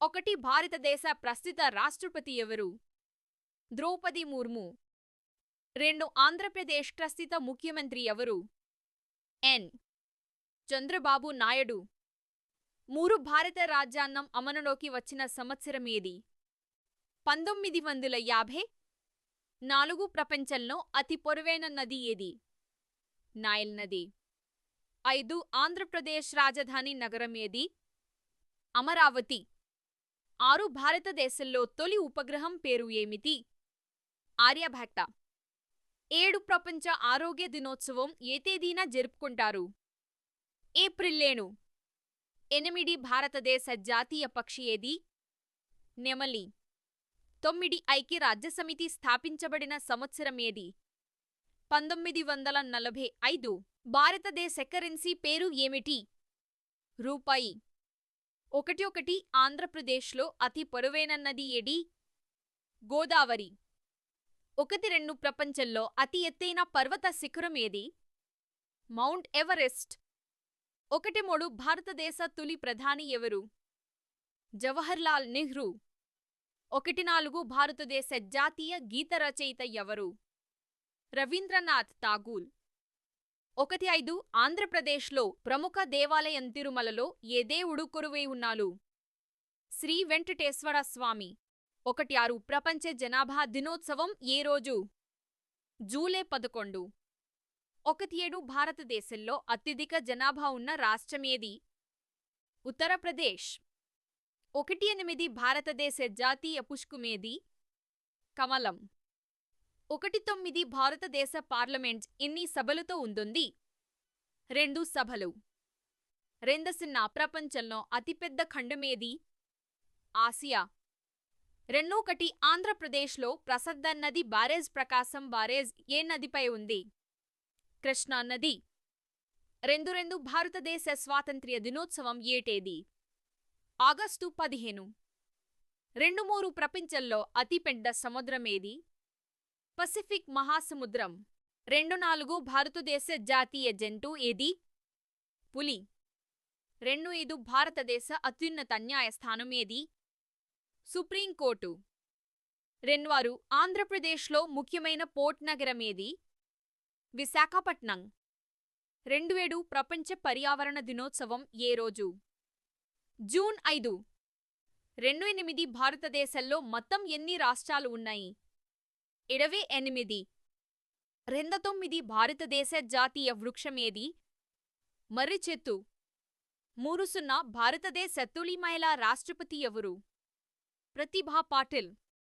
ఒకటి భారతదేశ ప్రస్తుత రాష్ట్రపతి ఎవరు? ద్రౌపది ముర్ము. 2 ఆంధ్రప్రదేశ్ ప్రస్తుత ముఖ్యమంత్రి ఎవరు? ఎన్. చంద్రబాబు నాయుడు. 3 భారత రాజ్యాంగం అమలులోకి వచ్చిన సంవత్సరం ఏది? 1950. 4 ప్రపంచంలో అతి పొడవైన నది ఏది? నైల్ నది. 5 ఆంధ్రప్రదేశ్ రాజధాని నగరం ఏది? అమరావతి. 6 భారతదేశంలో తొలి ఉపగ్రహం పేరు ఏమిటి? ఆర్యభట్ట. 7 ప్రపంచ ఆరోగ్య దినోత్సవం ఏ తేదీన జరుపుకుంటారు? ఏప్రిల్ 7. 8 భారతదేశ జాతీయ పక్షి ఏది? నెమలి. 9 ఐక్యరాజ్యసమితి స్థాపించబడిన సంవత్సరం ఏది? 1945. భారతదేశ కరెన్సీ పేరు ఏమిటి? రూపాయి. 1 ఆంధ్రప్రదేశ్లో అతి పొడవైన నది ఏది? గోదావరి. 1 ప్రపంచంలో అతి ఎత్తైన పర్వత శిఖరం ఏది? Mount Everest. 1 భారతదేశ తొలి ప్రధాని ఎవరు? జవహర్లాల్ నెహ్రూ. 1 భారతదేశ జాతీయ గీత రచయిత ఎవరు? రవీంద్రనాథ్ ఠాగూర్. 1 ఆంధ్రప్రదేశ్లో ప్రముఖ దేవాలయం తిరుమలలో ఏ దేవుడు కొలువై ఉన్నారు? శ్రీ వెంకటేశ్వర స్వామి. 1 ప్రపంచ జనాభా దినోత్సవం ఏ రోజు? జూలై 11. 1 భారతదేశంలో అత్యధిక జనాభా ఉన్న రాష్ట్రం ఏది? ఉత్తరప్రదేశ్. 1 భారతదేశ జాతీయ పుష్పమేది? కమలం. 1 భారతదేశ పార్లమెంట్ ఎన్ని సభలతో ఉంటుంది? 2 సభలు. 2 ప్రపంచంలో అతిపెద్ద ఖండమేది? ఆసియా. 1 ఆంధ్రప్రదేశ్లో ప్రసిద్ధ నది బ్యారేజ్ ప్రకాశం బ్యారేజ్ ఏ నదిపై ఉంది? కృష్ణా నది. 2 భారతదేశ స్వాతంత్ర్య దినోత్సవం ఏ తేదీ? ఆగస్టు 15. 2 ప్రపంచంలో అతిపెద్ద సముద్రం ఏది? పసిఫిక్ మహాసముద్రం. 2 భారతదేశ జాతీయ జంతువు ఏది? పులి. 2 భారతదేశ అత్యున్నత న్యాయస్థానం ఏది? సుప్రీంకోర్టు. 2 ఆంధ్రప్రదేశ్లో ముఖ్యమైన పోర్ట్ నగరం ఏది? విశాఖపట్నం. 2 ప్రపంచ పర్యావరణ దినోత్సవం ఏ రోజు? జూన్ 5. 28 భారతదేశంలో మొత్తం ఎన్ని రాష్ట్రాలు ఉన్నాయి? 28. 29 భారతదేశ జాతీయ వృక్షం ఏది? మర్రి చెట్టు. 30 భారతదేశ తొలి మహిళా రాష్ట్రపతి ఎవరు? ప్రతిభా పాటిల్.